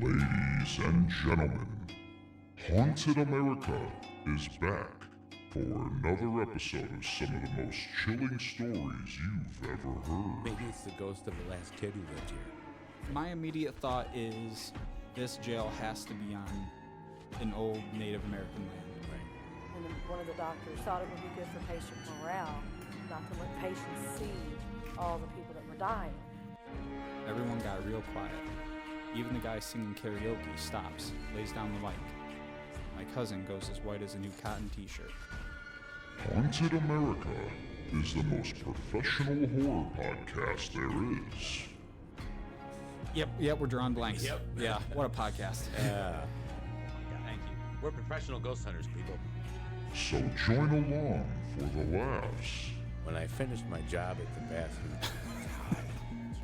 Ladies and gentlemen, Haunted America is back for another episode of some of the most chilling stories you've ever heard. Maybe it's the ghost of the last kid who lived here. My immediate thought is this jail has to be on an old Native American land. And then one of the doctors thought it would be good for patient morale not to let patients see all the people that were dying. Everyone got real quiet. Even the guy singing karaoke stops, lays down the mic. My cousin goes as white as a new cotton t-shirt. Haunted America is the most professional horror podcast there is. Yep, we're drawing blanks. Yep. Yeah, what a podcast. Thank you. We're professional ghost hunters, people. So join along for the laughs. When I finished my job at the bathroom, God,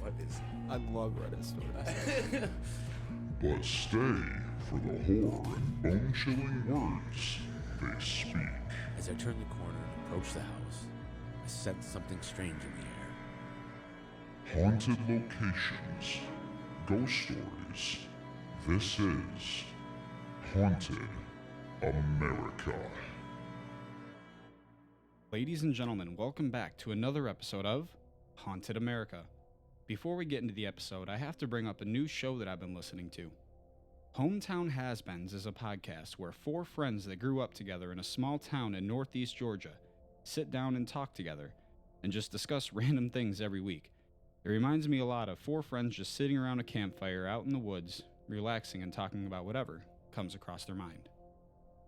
what is... I love Reddit stories. But stay for the horror and bone-chilling words they speak. As I turned the corner and approached the house, I sensed something strange in the air. Haunted locations, ghost stories. This is Haunted America. Ladies and gentlemen, welcome back to another episode of Haunted America. Before we get into the episode, I have to bring up a new show that I've been listening to. Hometown Has-Beens is a podcast where four friends that grew up together in a small town in northeast Georgia sit down and talk together and just discuss random things every week. It reminds me a lot of four friends just sitting around a campfire out in the woods, relaxing and talking about whatever comes across their mind.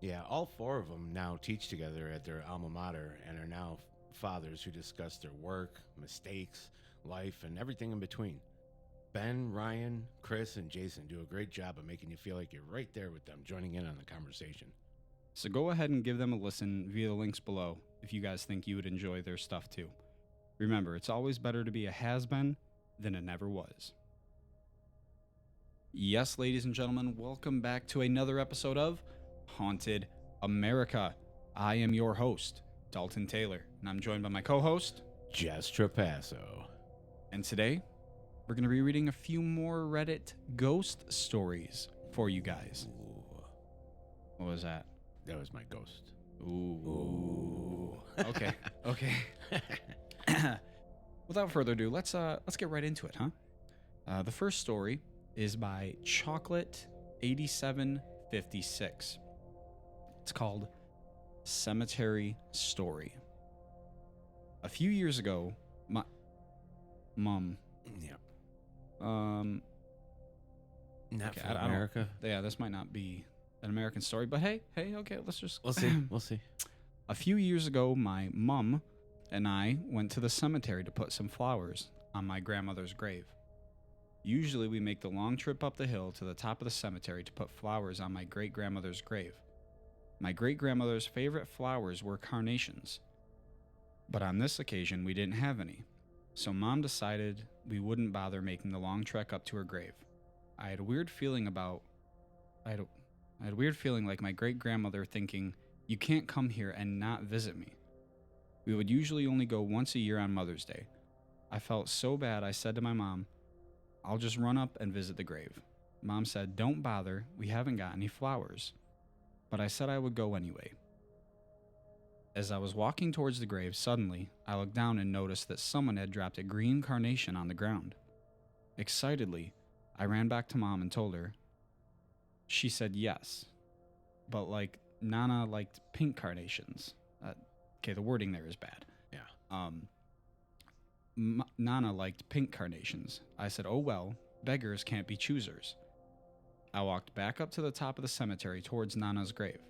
Yeah, all four of them now teach together at their alma mater and are now fathers who discuss their work, mistakes, life, and everything in between. Ben, Ryan, Chris, and Jason do a great job of making you feel like you're right there with them, joining in on the conversation. So go ahead and give them a listen via the links below if you guys think you would enjoy their stuff too. Remember, it's always better to be a has-been than a never was. Yes, ladies and gentlemen, welcome back to another episode of Haunted America. I am your host, Dalton Taylor, and I'm joined by my co-host, Jess Trapasso. and today we're going to be reading a few more Reddit ghost stories for you guys. Ooh, What was that? that was my ghost. Ooh. Okay. Without further ado, let's get right into it, huh? The first story is by Chocolate8756. It's called Cemetery Story. A few years ago, my mom. Yeah. Not Not okay, for America. Yeah, this might not be an American story, but hey, okay, let's just. We'll see. We'll see. A few years ago, my mom and I went to the cemetery to put some flowers on my grandmother's grave. Usually, we make the long trip up the hill to the top of the cemetery to put flowers on my great-grandmother's grave. My great-grandmother's favorite flowers were carnations, but on this occasion, we didn't have any, so Mom decided we wouldn't bother making the long trek up to her grave. I had a weird feeling like my great-grandmother thinking, "You can't come here and not visit me." We would usually only go once a year on Mother's Day. I felt so bad, I said to my mom, "I'll just run up and visit the grave." Mom said, "Don't bother, we haven't got any flowers." But I said I would go anyway. As I was walking towards the grave, suddenly, I looked down and noticed that someone had dropped a green carnation on the ground. Excitedly, I ran back to Mom and told her. She said yes, but like Nana liked pink carnations. Okay, the wording there is bad. Yeah. Nana liked pink carnations. I said, "Oh well, beggars can't be choosers." I walked back up to the top of the cemetery towards Nana's grave.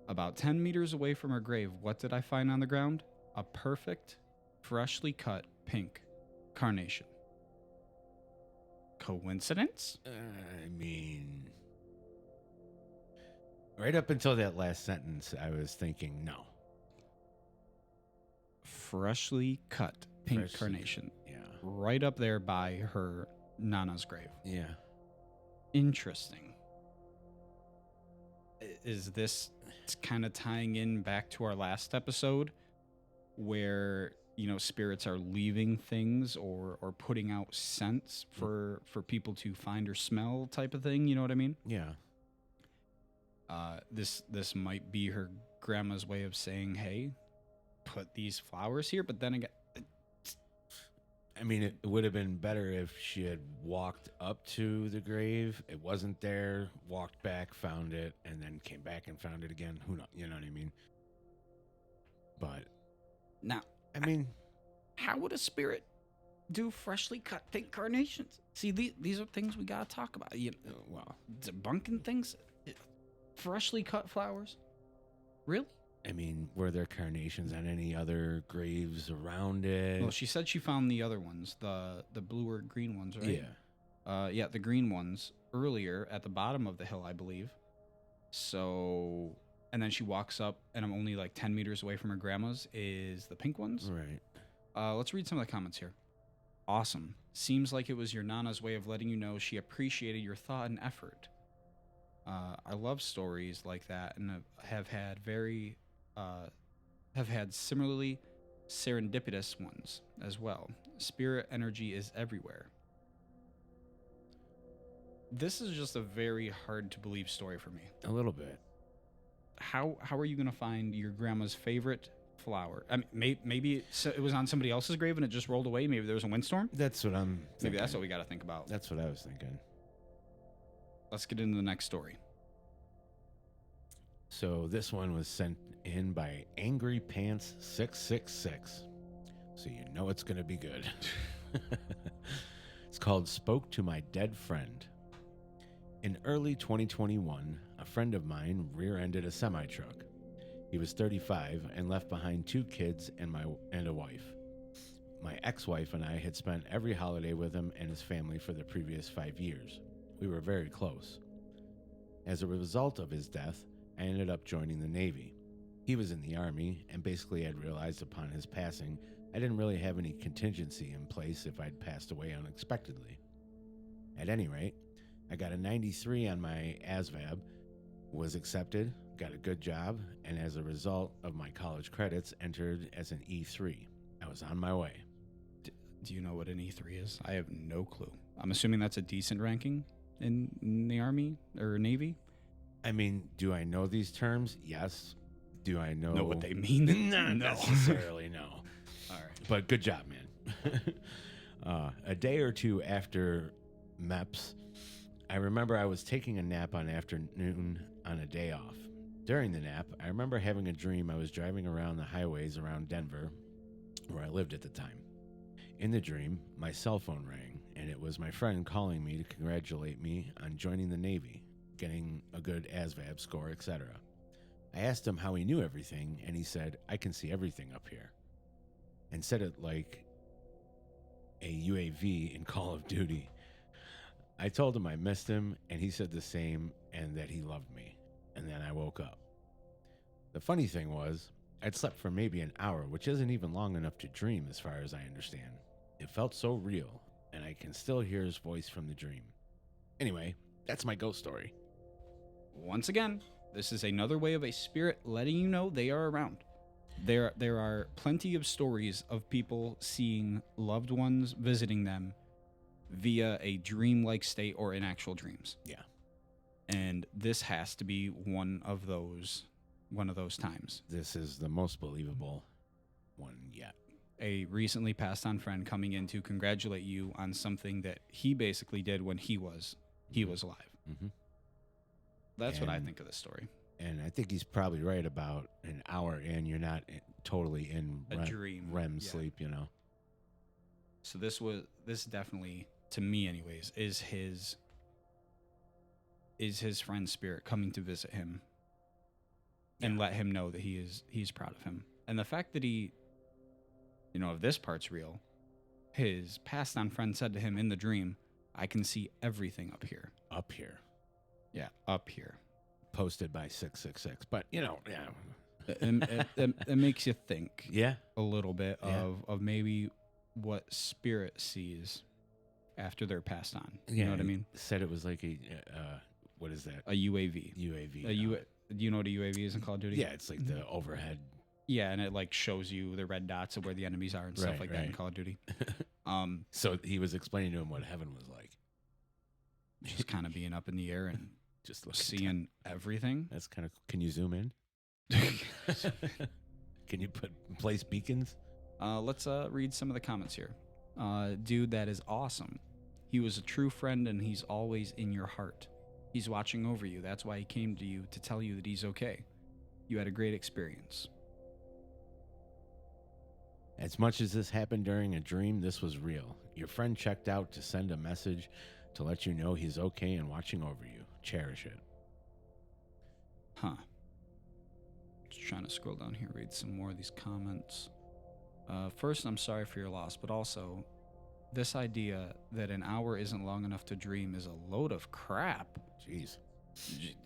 About 10 meters away from her grave, what did I find on the ground? A perfect, freshly cut pink carnation. Coincidence? I mean, right up until that last sentence, I was thinking no. Freshly cut pink Freshly carnation. Yeah. Right up there by her Nana's grave. Yeah. Interesting. Is this kind of tying in back to our last episode where spirits are leaving things or putting out scents for people to find or smell, type of thing. You know what I mean? Yeah. This might be her grandma's way of saying, "Hey, put these flowers here." But then again, I mean, it would have been better if she had walked up to the grave. It wasn't there, walked back, found it, and then came back and found it again. Who knows? You know what I mean? But, now, I mean, how would a spirit do freshly cut pink carnations? See, these are things we gotta talk about. Well, debunking things, freshly cut flowers, really? I mean, were there carnations on any other graves around it? Well, she said she found the other ones, the blue or green ones, right? Yeah. The green ones earlier at the bottom of the hill, I believe. So, and then she walks up, and I'm only like 10 meters away from her grandma's, is the pink ones. Right. Let's read some of the comments here. Awesome. Seems like it was your Nana's way of letting you know she appreciated your thought and effort. I love stories like that, and have had similarly serendipitous ones as well. Spirit energy is everywhere. This is just a very hard to believe story for me. A little bit. How are you going to find your grandma's favorite flower? I mean, maybe it was on somebody else's grave and it just rolled away. Maybe there was a windstorm. That's what I'm thinking. Maybe that's what we got to think about. That's what I was thinking. Let's get into the next story. So this one was sent in by Angry Pants 666. So you know it's going to be good. It's called Spoke to My Dead Friend. In early 2021, a friend of mine rear-ended a semi-truck. He was 35 and left behind 2 kids and a wife. My ex-wife and I had spent every holiday with him and his family for the previous 5 years. We were very close. As a result of his death, I ended up joining the Navy. He was in the Army and basically had realized upon his passing I didn't really have any contingency in place if I'd passed away unexpectedly. At any rate, I got a 93 on my ASVAB, was accepted, got a good job, and as a result of my college credits, entered as an E3. I was on my way. Do you know what an E3 is? I have no clue. I'm assuming that's a decent ranking in the Army or Navy. I mean, do I know these terms? Yes. Do I know what they mean? Not necessarily, no. All right. But good job, man. A day or two after MEPS, I remember I was taking a nap on afternoon on a day off. During the nap, I remember having a dream I was driving around the highways around Denver, where I lived at the time. In the dream, my cell phone rang, and it was my friend calling me to congratulate me on joining the Navy, getting a good ASVAB score, etc. I asked him how he knew everything, and he said, "I can see everything up here," and said it like a UAV in Call of Duty. I told him I missed him, and he said the same, and that he loved me, and then I woke up. The funny thing was, I'd slept for maybe an hour, which isn't even long enough to dream as far as I understand. It felt so real, and I can still hear his voice from the dream. Anyway, that's my ghost story. Once again, this is another way of a spirit letting you know they are around. There are plenty of stories of people seeing loved ones visiting them via a dreamlike state or in actual dreams. Yeah. And this has to be one of those times. This is the most believable one yet. A recently passed on friend coming in to congratulate you on something that he basically did when he was alive. Mm-hmm. That's what I think of this story. And I think he's probably right about an hour in. You're not totally in A dream. REM Yeah. sleep, you know. So this definitely, to me anyways, is his friend's spirit coming to visit him and let him know that he's proud of him. And the fact that he, if this part's real, his passed on friend said to him in the dream, "I can see everything up here." Up here. Yeah, up here. Posted by 666. But, yeah. It makes you think Yeah. a little bit Yeah. of maybe what spirit sees after they're passed on. You Yeah, know what I mean? Said it was like a, what is that? A UAV. UAV. Do you know what a UAV is in Call of Duty? Yeah, it's like the overhead Yeah, and it like shows you the red dots of where the enemies are and stuff Right, like that in right. Call of Duty. So he was explaining to him what heaven was like. Just kind of being up in the air and Just looking seeing everything. That's kind of. Can you zoom in? Can you place beacons? Let's read some of the comments here. Dude, that is awesome. He was a true friend and he's always in your heart. He's watching over you. That's why he came to you to tell you that he's okay. You had a great experience. As much as this happened during a dream, this was real. Your friend checked out to send a message to let you know he's okay and watching over you. Cherish it. Huh. Just trying to scroll down here, read some more of these comments. First, I'm sorry for your loss, but also, this idea that an hour isn't long enough to dream is a load of crap. Jeez.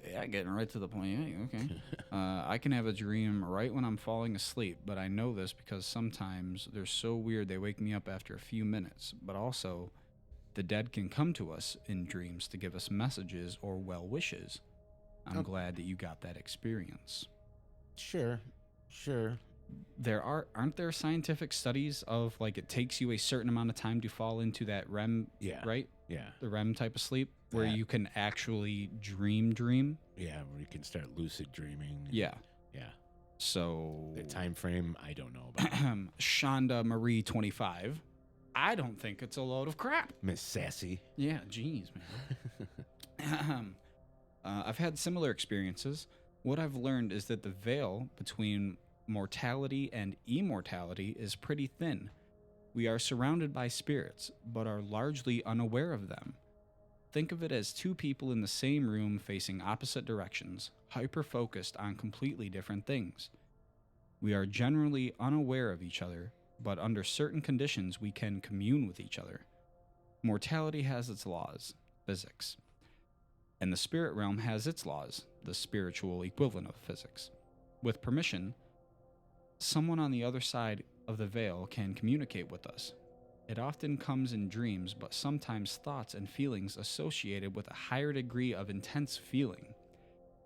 Yeah, getting right to the point. Yeah, okay. I can have a dream right when I'm falling asleep, but I know this because sometimes they're so weird they wake me up after a few minutes. But also, the dead can come to us in dreams to give us messages or well wishes. I'm glad that you got that experience. Sure. Aren't there scientific studies of like it takes you a certain amount of time to fall into that REM, Yeah. right? Yeah. The REM type of sleep where That. you can actually dream. Yeah, where you can start lucid dreaming. Yeah. Yeah. So The time frame, I don't know about. Shonda Marie 25. I don't think it's a load of crap. Miss Sassy. Yeah, geez, man. I've had similar experiences. What I've learned is that the veil between mortality and immortality is pretty thin. We are surrounded by spirits, but are largely unaware of them. Think of it as two people in the same room facing opposite directions, hyper-focused on completely different things. We are generally unaware of each other, but under certain conditions we can commune with each other. Mortality has its laws, physics. And the spirit realm has its laws, the spiritual equivalent of physics. With permission, someone on the other side of the veil can communicate with us. It often comes in dreams, but sometimes thoughts and feelings associated with a higher degree of intense feeling.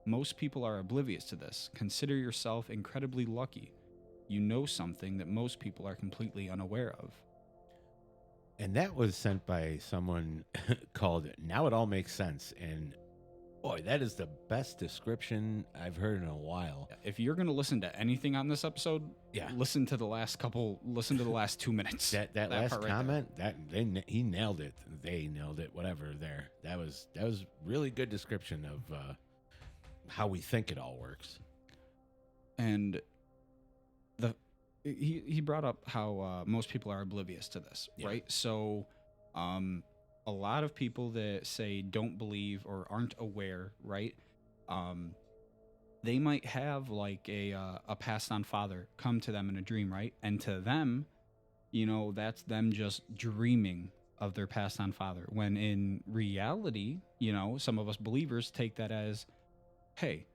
Most people are oblivious to this. Consider yourself incredibly lucky. You know something that most people are completely unaware of. And that was sent by someone called Now It All Makes Sense. And boy, that is the best description I've heard in a while. If you're going to listen to anything on this episode, Yeah. listen to the last 2 minutes. That last part right there. comment, he nailed it. They nailed it. Whatever. There, that was really good description of how we think it all works. And he brought up how most people are oblivious to this, Yeah. right? So a lot of people that say don't believe or aren't aware, right? They might have like a passed on father come to them in a dream, right? And to them, that's them just dreaming of their passed on father. When in reality, some of us believers take that as, hey,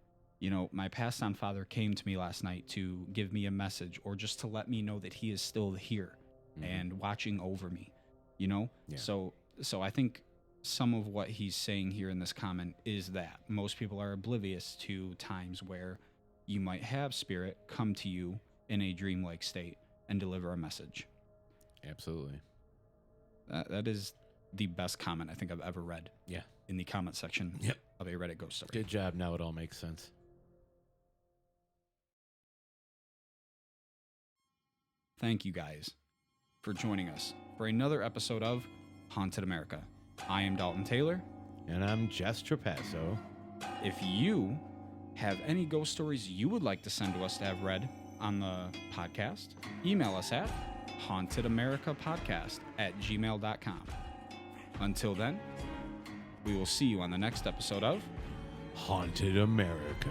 my passed on father came to me last night to give me a message or just to let me know that he is still here and watching over me, Yeah. So I think some of what he's saying here in this comment is that most people are oblivious to times where you might have spirit come to you in a dreamlike state and deliver a message. Absolutely. That is the best comment I think I've ever read. Yeah. In the comment section Yep. of a Reddit ghost story. Good job. Now it all makes sense. Thank you guys for joining us for another episode of Haunted America. I am Dalton Taylor. And I'm Jess Trapasso. If you have any ghost stories you would like to send to us to have read on the podcast, email us at hauntedamericapodcast@gmail.com. Until then, we will see you on the next episode of Haunted America.